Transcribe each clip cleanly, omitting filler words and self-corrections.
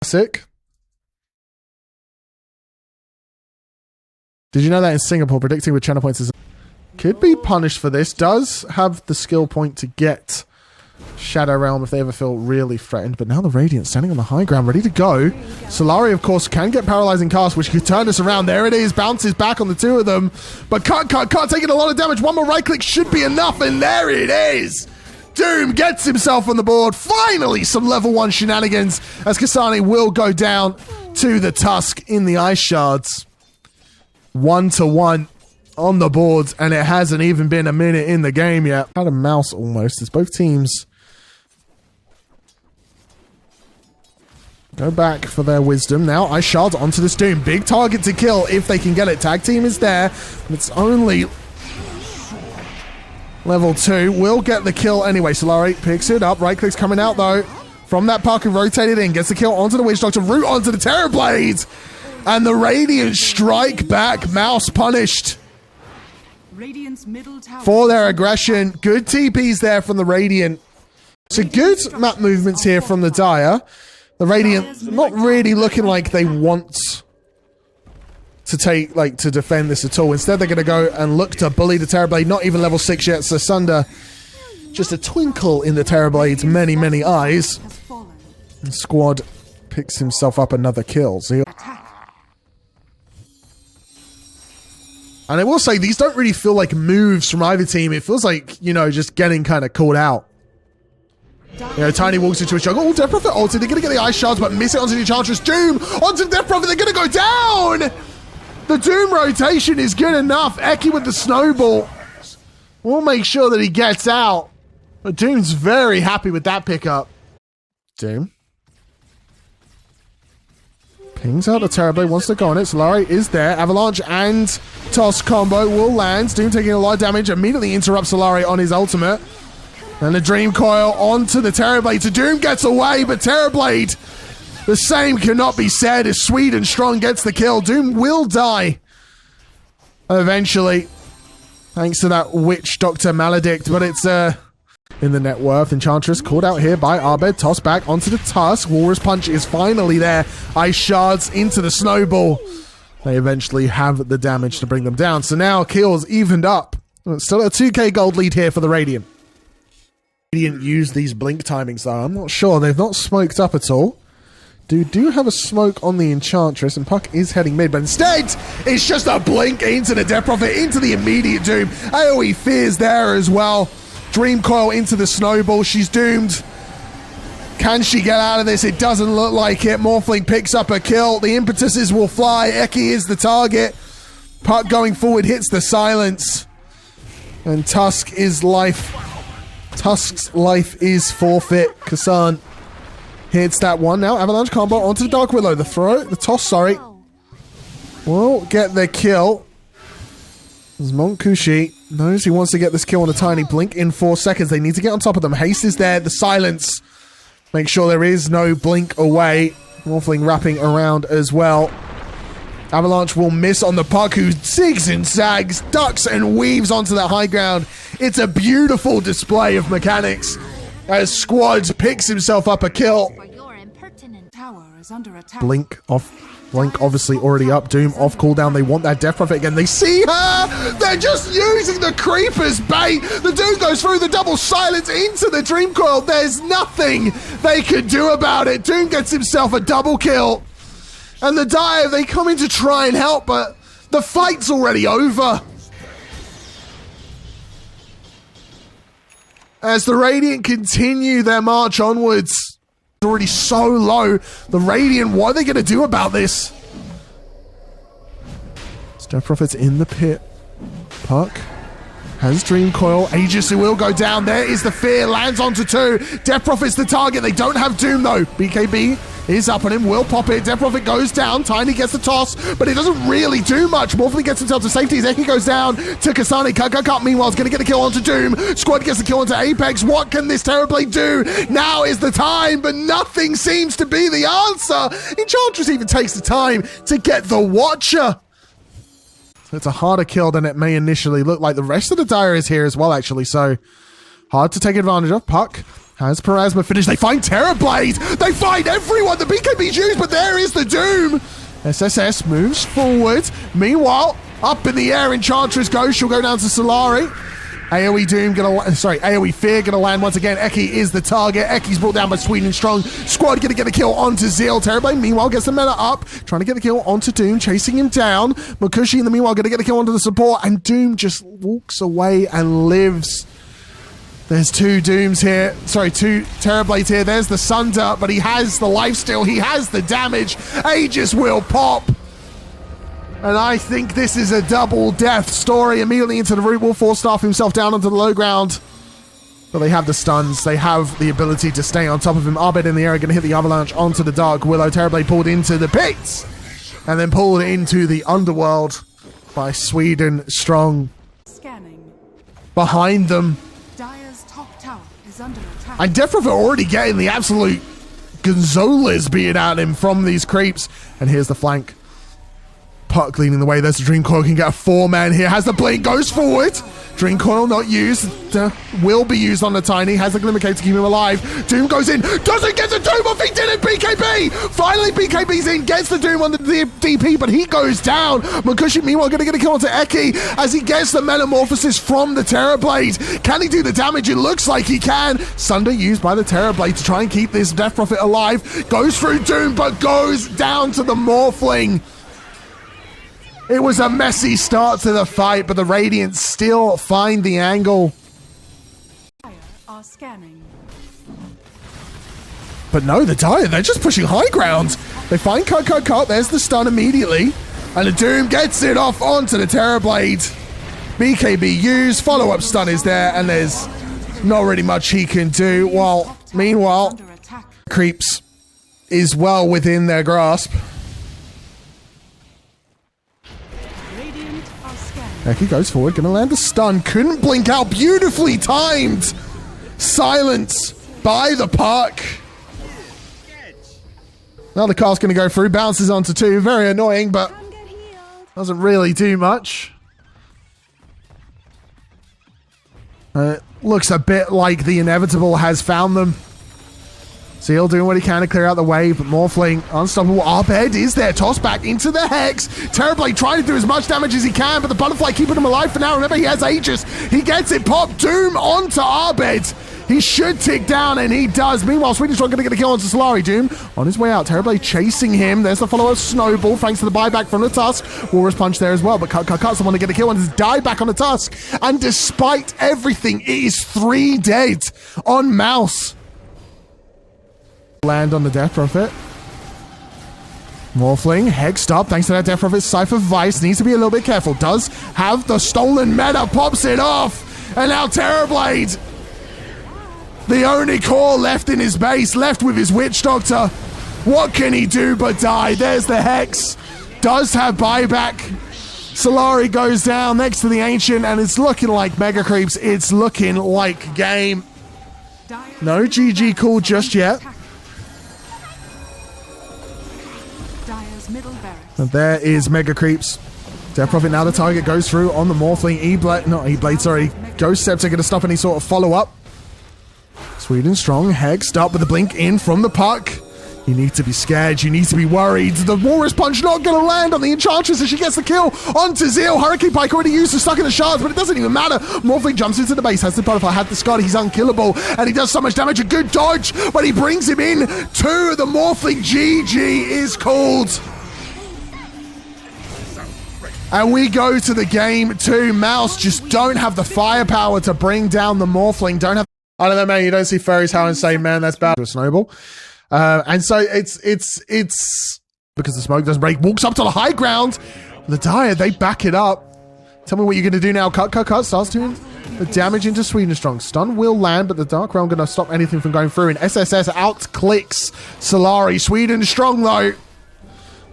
classic. Did you know that in Singapore, predicting with channel points is... Could be punished for this. Does have the skill point to get Shadow Realm if they ever feel really threatened. But now the Radiant standing on the high ground, ready to go. Solari, of course, can get Paralyzing Cast, which could turn this around. There it is. Bounces back on the two of them. But can't taking a lot of damage. One more right click should be enough. And there it is. Doom gets himself on the board. Finally, some level 1 shenanigans as Kasane will go down to the Tusk in the Ice Shards. 1-1 on the boards, and it hasn't even been a minute in the game yet. Had a mouse almost as both teams go back for their wisdom. Now Ice Shards onto this Doom. Big target to kill if they can get it. Tag team is there. It's only level 2. Will get the kill anyway. Solari picks it up. Right click's coming out though. From that puck and rotated in. Gets the kill onto the Witch Doctor. Root onto the Terrorblade. And the Radiant strike back. Mouse punished for their aggression. Good TPs there from the Radiant. So good map movements here from the Dire. The Radiant not really looking like they want to to defend this at all. Instead, they're going to go and look to bully the Terrorblade. Not even level 6 yet. So Sunder, just a twinkle in the Terrorblade's many, many eyes. And Squad picks himself up another kill. So and I will say, these don't really feel like moves from either team. It feels like, you know, just getting kind of called out. You know, Tiny walks into a jungle. Oh, Death Prophet ulted. They're going to get the Ice Shards, but miss it onto the Enchantress. Doom onto Death Prophet. They're going to go down. The Doom rotation is good enough. Eki with the snowball. We'll make sure that he gets out. But Doom's very happy with that pickup. Doom pings out the Terrorblade, wants to go on it. Solari is there. Avalanche and Toss combo will land. Doom taking a lot of damage. Immediately interrupts Solari on his ultimate. And the Dream Coil onto the Terrorblade. So Doom gets away, but Terrorblade, the same cannot be said as Sweet and Strong gets the kill. Doom will die eventually, thanks to that Witch Doctor Maledict, but it's in the net worth. Enchantress called out here by Abed. Toss back onto the Tusk. Walrus Punch is finally there. Ice Shards into the Snowball. They eventually have the damage to bring them down. So now kills evened up. Still a 2k gold lead here for the Radiant. Radiant use these blink timings though. I'm not sure. They've not smoked up at all. Do have a smoke on the Enchantress, and Puck is heading mid, but instead it's just a blink into the Death Prophet, into the immediate Doom. AoE Fear's there as well. Dream Coil into the Snowball. She's doomed. Can she get out of this? It doesn't look like it. Morphling picks up a kill. The impetuses will fly. Eki is the target. Puck going forward hits the silence. And Tusk's life is forfeit. Kasane hits that one. Now Avalanche combo onto the Dark Willow. The toss, will get the kill. As Monkushi knows he wants to get this kill on a tiny blink in 4 seconds. They need to get on top of them. Haste is there. The silence. Make sure there is no blink away. Morphling wrapping around as well. Avalanche will miss on the Puck, who zigs and zags, ducks and weaves onto that high ground. It's a beautiful display of mechanics as Squad picks himself up a kill. Blink off. Blink obviously already up. Doom off cooldown. They want that Death Prophet again. They see her! They're just using the Creeper's bait. The Doom goes through the double silence into the Dream Coil. There's nothing they can do about it. Doom gets himself a double kill. And the Dire, they come in to try and help, but the fight's already over. As the Radiant continue their march onwards. It's already so low. The Radiant, what are they going to do about this? Death Prophet's in the pit. Puck has Dream Coil. Aegis will go down. There is the fear. Lands onto 2. Death Prophet's the target. They don't have Doom though. BKB is up on him. Will pop it. Death Prophet goes down. Tiny gets the toss, but it doesn't really do much. Morphling gets himself to safety. Zeki goes down to Kasane. Cut. Meanwhile, is going to get the kill onto Doom. Squad gets the kill onto Apex. What can this Terrorblade do? Now is the time, but nothing seems to be the answer. Enchantress even takes the time to get the Watcher. It's a harder kill than it may initially look like. The rest of the Dire is here as well, actually, so hard to take advantage of. Puck Has Parasma finished? They find Terrorblade! They find everyone! The BKB's used, but there is the Doom! SSS moves forward. Meanwhile, up in the air, Enchantress goes. She'll go down to Solari. AoE Doom AoE Fear gonna land once again. Eki is the target. Eki's brought down by Sweden Strong. Squad gonna get a kill onto Zeal. Terrorblade meanwhile gets the meta up, trying to get the kill onto Doom, chasing him down. Makushi in the meanwhile gonna get a kill onto the support, and Doom just walks away and lives. There's two Dooms here. Sorry, two Terrorblades here. There's the Sunder, but he has the lifesteal. He has the damage. Aegis will pop. And I think this is a double death story. Immediately into the root, will force staff himself down onto the low ground. But they have the stuns. They have the ability to stay on top of him. Arbed in the air, going to hit the avalanche onto the Dark Willow. Terrorblade pulled into the pits. And then pulled into the underworld by Sweden Strong. Scanning. Behind them. Dire's top tower is under attack. And Defrov are already getting the absolute Gonzales being at him from these creeps. And here's the flank. Puck leading the way. There's the Dream Coil. Can get a 4-man here. Has the blink. Goes forward. Dream Coil not used. Will be used on the Tiny. Has the Glimmer Cape to keep him alive. Doom goes in. Doesn't get the Doom off. He did it. BKB. Finally, BKB's in. Gets the Doom on the DP, but he goes down. Makushi, meanwhile, going to get a kill onto Eki as he gets the Metamorphosis from the Terrorblade. Can he do the damage? It looks like he can. Sunder used by the Terrorblade to try and keep this Death Prophet alive. Goes through Doom, but goes down to the Morphling. It was a messy start to the fight, but the Radiant still find the angle. Are scanning. But no, the Dire, they're just pushing high ground. They find Cut. There's the stun immediately. And the Doom gets it off onto the Terrorblade. BKB used, follow-up stun is there, and there's not really much he can do. While, meanwhile, Creeps is well within their grasp. Eki goes forward, gonna land a stun. Couldn't blink out. Beautifully timed. Silence by the Puck. Now the cast gonna go through. Bounces onto 2. Very annoying, but doesn't really do much. Looks a bit like the inevitable has found them. Seal doing what he can to clear out the way, but Morphling unstoppable. Arbed is there. Toss back into the Hex. Terrorblade trying to do as much damage as he can, but the Butterfly keeping him alive for now. Remember, he has Aegis. He gets it. Pop Doom onto Arbed. He should tick down, and he does. Meanwhile, Sweden Strong going to get a kill onto Solari. Doom on his way out. Terrorblade chasing him. There's the follow-up Snowball, thanks to the buyback from the Tusk. Walrus Punch there as well, but Cut someone to get a kill and has died back on the Tusk. And despite everything, it is 3 dead on MOUZ. Land on the Death Prophet. Morphling, hexed up, thanks to that Death Prophet. Cypher Vice needs to be a little bit careful. Does have the stolen meta, pops it off. And now Terrorblade, the only core left in his base, left with his Witch Doctor. What can he do but die? There's the Hex. Does have buyback. Solari goes down next to the Ancient, and it's looking like Mega Creeps. It's looking like game. No GG call just yet. And there is Mega Creeps. Death Prophet now the target goes through on the Morphling. Ghost Scepter going to stop any sort of follow-up. Sweden Strong, hexed up with the blink in from the Puck. You need to be scared. You need to be worried. The Walrus Punch not going to land on the Enchantress as she gets the kill onto Zeal. Hurricane Pike already used to stuck in the shards, but it doesn't even matter. Morphling jumps into the base, has the Butterfly, had the Scud. He's unkillable, and he does so much damage. A good dodge, but he brings him in to the Morphling. GG is called. And we go to the game 2. MOUZ just don't have the firepower to bring down the Morphling. I don't know, man. You don't see furries. How insane, man. That's bad. A Snowball. And so it's because the smoke doesn't break. Walks up to the high ground. The Dire, they back it up. Tell me what you're going to do now. Cut. Starts doing the damage into Sweden Strong. Stun will land, but the Dark Realm going to stop anything from going through. And SSS out-clicks Solari. Sweden Strong, though.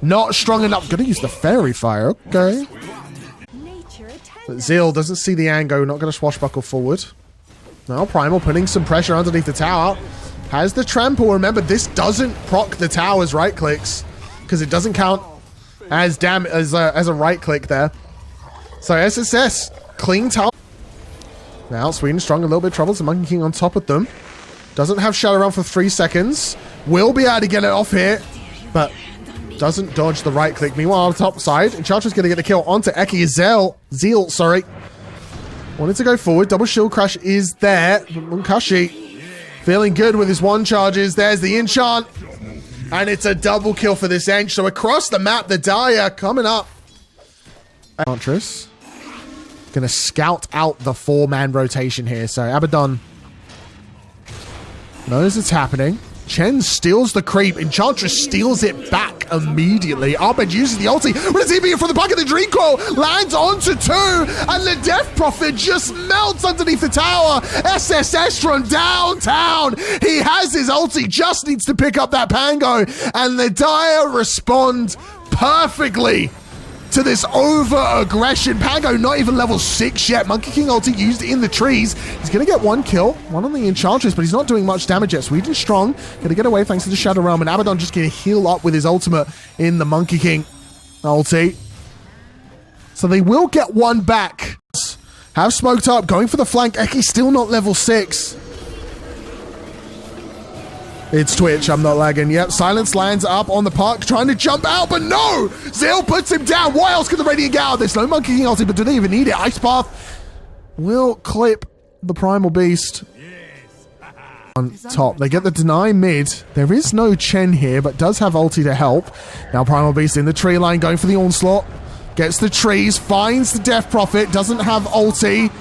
Not strong enough. Going to use the Fairy Fire. Okay. But Zeal doesn't see the angle. Not going to swashbuckle forward. Now Primal putting some pressure underneath the tower. Has the trample. Remember, this doesn't proc the tower's right clicks because it doesn't count as a right click there. So SSS clean tower. Now Sweden Strong a little bit troubled. The Monkey King on top of them. Doesn't have Shadow Realm for 3 seconds. Will be able to get it off here, but doesn't dodge the right click. Meanwhile, on the top side, Enchantress going to get the kill onto Eki. Zeal, sorry. Wanted to go forward. Double shield crash is there. Munkashi feeling good with his 1 charges. There's the enchant. And it's a double kill for this Ench. So across the map, the Dire coming up. Enchantress going to scout out the 4-man rotation here. So Abaddon knows it's happening. Chen steals the creep. Enchantress steals it back immediately. Arbed uses the ulti. What is he being from the back of the Dream Coil? Lands onto 2. And the Death Prophet just melts underneath the tower. SSS from downtown. He has his ulti. Just needs to pick up that Pango. And the Dire respond perfectly to this over-aggression. Pango not even level 6 yet. Monkey King ulti used in the trees. He's going to get 1 kill. 1 on the Enchantress, but he's not doing much damage yet. Sweden strong. Going to get away thanks to the Shadow Realm. And Abaddon just going to heal up with his ultimate in the Monkey King ulti. So they will get 1 back. Have smoked up. Going for the flank. Eki still not level 6. It's Twitch, I'm not lagging. Yep, Silence lands up on the park, trying to jump out, but no! Zeal puts him down. Why else can the Radiant get out? There's no Monkey King ulti, but do they even need it? Ice Path will clip the Primal Beast on top. They get the deny mid. There is no Chen here, but does have ulti to help. Now Primal Beast in the tree line, going for the onslaught. Gets the trees, finds the Death Prophet, doesn't have ulti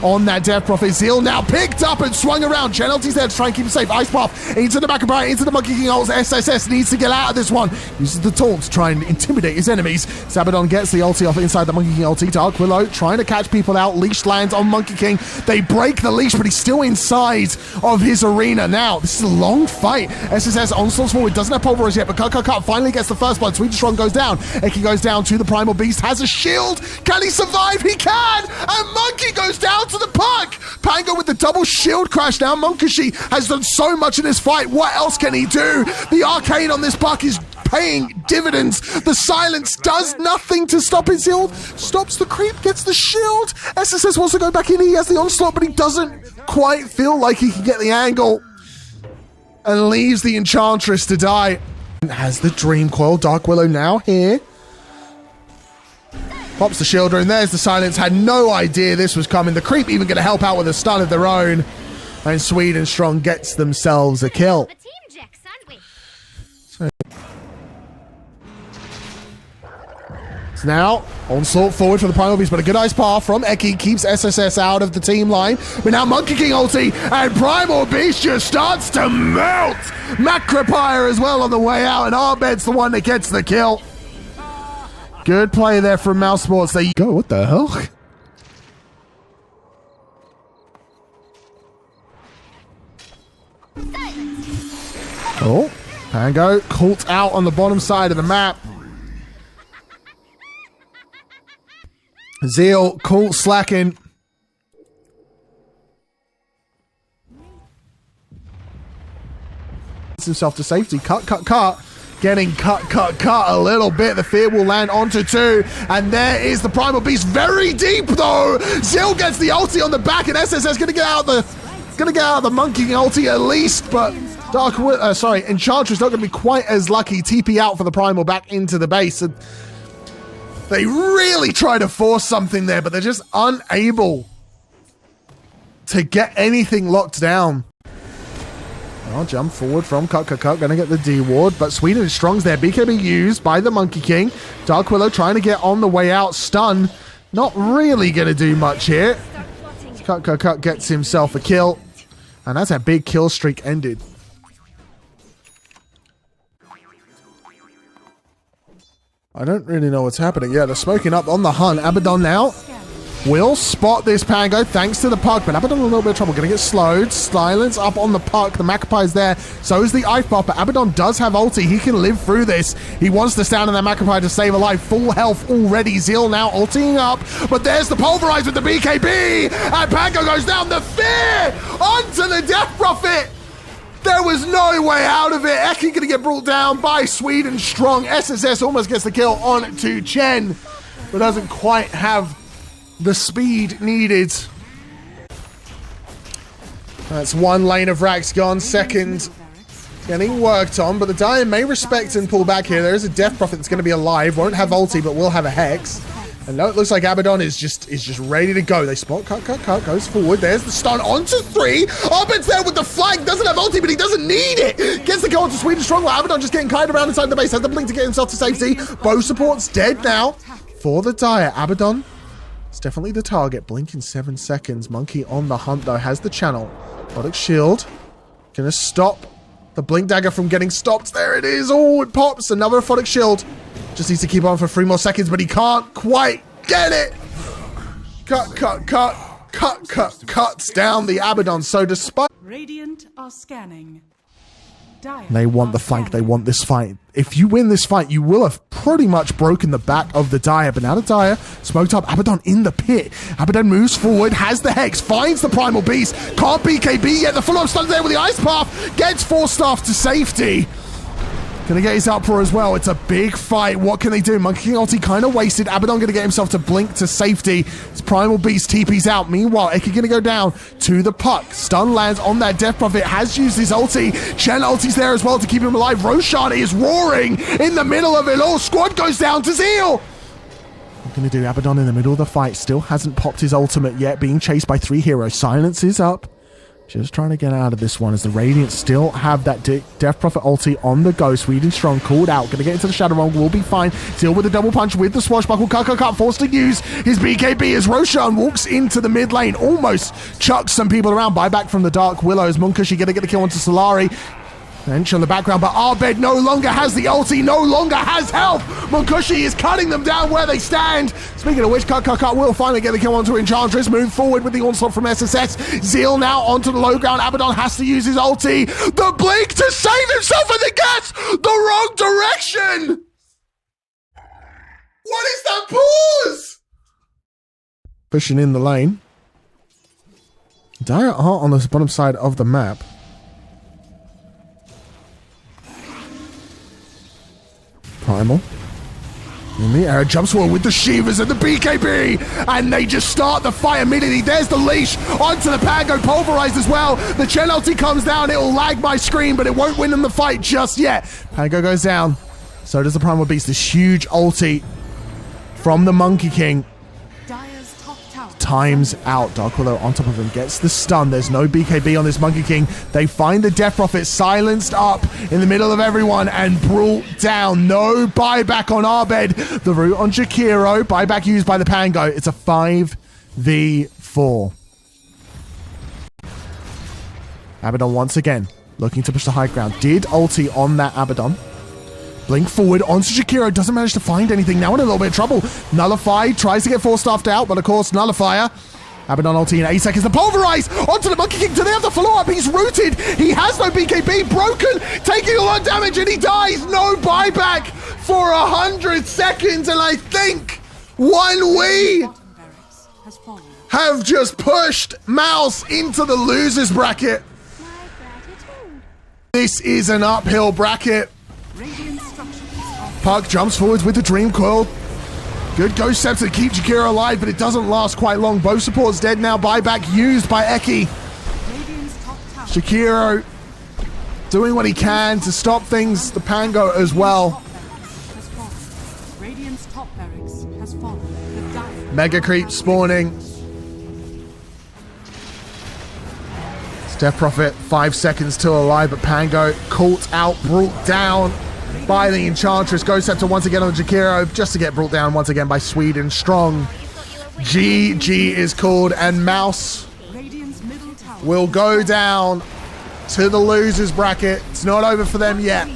on that Death Prophet. Zeal now picked up and swung around. Chen ulti's there to try and keep him safe. Ice Path into the back of Brian, into the Monkey King ults. SSS needs to get out of this one. Uses the taunt to try and intimidate his enemies. Abaddon gets the ulti off inside the Monkey King ulti. Dark Willow trying to catch people out. Leash lands on Monkey King. They break the leash, but he's still inside of his arena. Now, this is a long fight. SSS onslaughts forward. Doesn't have pulverize yet, but Cut finally gets the first blood. Sweden Strong goes down. Eki goes down to the Primal Beast. Has a shield. Can he survive? He can! And Monkey goes down to the puck! Pango with the double shield crash now. Munkashi has done so much in this fight. What else can he do? The arcane on this buck is paying dividends. The silence does nothing to stop his heal. Stops the creep, gets the shield. SSS wants to go back in. He has the onslaught, but he doesn't quite feel like he can get the angle. And leaves the Enchantress to die. Has the Dream Coil. Dark Willow now here. Pops the shield rune. There's the silence. Had no idea this was coming. The creep even going to help out with a stun of their own. And Sweden Strong gets themselves a kill. So now, onslaught forward for the Primal Beast, but a good Ice Path from Eki keeps SSS out of the team line. But now Monkey King ulti, and Primal Beast just starts to melt! Macropire as well on the way out, and Arbed's the one that gets the kill. Good play there from MOUZ Sports. There you go. What the hell? Oh, Pango caught out on the bottom side of the map. Zeal caught slacking. Himself to safety. Cut. Getting cut a little bit. The fear will land onto 2. And there is the Primal Beast. Very deep though. Zeal gets the ulti on the back, and SSS gonna get out of the Monkey ulti at least, but Enchantress not gonna be quite as lucky. TP out for the Primal back into the base. And they really try to force something there, but they're just unable to get anything locked down. I'll jump forward from Cut. Gonna get the D ward, but Sweden Strong's there. BKB used by the Monkey King. Dark Willow trying to get on the way out. Stun. Not really gonna do much here. Cut gets himself a kill. And that's a big kill streak ended. I don't really know what's happening. Yeah, they're smoking up on the hunt. Abaddon now will spot this Pango thanks to the puck, but Abaddon in a little bit of trouble. Gonna get slowed. Silence up on the puck. The Macropie's there. So is the Ice Path, but Abaddon does have ulti. He can live through this. He wants to stand on that Macropie to save a life. Full health already. Zeal now ultiing up, but there's the pulverize with the BKB, and Pango goes down. The fear onto the Death Prophet. There was no way out of it. Eki gonna get brought down by Sweden Strong. SSS almost gets the kill on to Chen, but doesn't quite have the speed needed. That's one lane of racks gone. Second getting worked on, but the Dire may respect and pull back here. There is a Death Prophet that's going to be alive. Won't have ulti, but will have a Hex. And now it looks like Abaddon is just ready to go. They spot, cut, goes forward. There's the stun onto 3. Arbed's there with the flank. Doesn't have ulti, but he doesn't need it. Gets the kill onto Sweden Strong. Abaddon just getting kited around inside the base. Has the blink to get himself to safety. Bow support's dead now for the Dire. Abaddon is definitely the target. Blink in 7 seconds. Monkey on the hunt, though. Has the channel. Product shield. Gonna stop the blink dagger from getting stopped. There it is. Oh, it pops. Another Aphotic shield. Just needs to keep on for 3 more seconds, but he can't quite get it. Cuts down the Abaddon. So despite... Radiant are scanning. Dire They want the flank. They want this fight. If you win this fight, you will have pretty much broken the back of the Dire. But now the Dire smoked up. Abaddon in the pit. Abaddon moves forward, has the Hex, finds the Primal Beast. Can't BKB yet. The follow-up stun there with the Ice Path. Gets 4 staff to safety. Gonna get his Outpour as well. It's a big fight. What can they do? Monkey King ulti kind of wasted. Abaddon gonna get himself to blink to safety. His Primal Beast TP's out. Meanwhile, Eki gonna go down to the puck. Stun lands on that Death Prophet. Has used his ulti. Chen ulti's there as well to keep him alive. Roshan is roaring in the middle of it all. Squad goes down to Zeal. What gonna do? Abaddon in the middle of the fight. Still hasn't popped his ultimate yet. Being chased by 3 heroes. Silence is up. Just trying to get out of this one as the Radiant still have that Death Prophet ulti on the go. Sweden Strong called out. Going to get into the Shadow Realm. Will be fine. Still with the double punch with the swashbuckle. Cut. Forced to use his BKB as Roshan walks into the mid lane. Almost chucks some people around. Buyback from the Dark Willows. Munkushi going to get a kill onto Solari. Bench on the background, but Arbed no longer has the ulti, no longer has health. Munkushi is cutting them down where they stand. Speaking of which, cut will finally get the kill onto Enchantress. Move forward with the onslaught from SSS. Zeal now onto the low ground. Abaddon has to use his ulti. The blink to save himself, and he gets the wrong direction. What is that pause? Pushing in the lane. Dire are on the bottom side of the map. Primal in the air, jumps forward with the Shivas and the BKB, and they just start the fight immediately. There's the leash onto the Pango, pulverized as well. The Chen ulti comes down, it'll lag my screen, but it won't win them the fight just yet. Pango goes down, so does the Primal Beast. This huge ulti from the Monkey King. Dire's top tower. Times out. Dark Willow on top of him gets the stun. There's no BKB on this Monkey King. They find the Death Prophet silenced up in the middle of everyone and brought down. No buyback on Arbed. The root on Jakiro. Buyback used by the Pango. It's a 5v4. Abaddon once again looking to push the high ground. Did ulti on that Abaddon. Blink forward onto Jakiro. Doesn't manage to find anything. Now in a little bit of trouble. Nullify tries to get 4-staffed out, but of course, Nullifier. Abaddon ulti in 8 seconds. The Pulverize onto the Monkey King. Do they have the follow-up? He's rooted. He has no BKB. Broken. Taking a lot of damage, and he dies. No buyback for 100 seconds. And I think we have just pushed MOUZ into the losers bracket. This is an uphill bracket. Puck jumps forwards with the Dream Coil. Good Ghost Scepter to keep Jakiro alive, but it doesn't last quite long. Bow support's dead now. Buyback used by Eki. Jakiro doing what he can to stop things. The Pango as well. Mega Creep spawning. Death Prophet 5 seconds till alive, but Pango caught out, brought down by the Enchantress. Ghost Scepter once again on the Jakiro, just to get brought down once again by Sweden Strong. GG is called, and MOUZ will go down to the losers bracket. It's not over for them yet.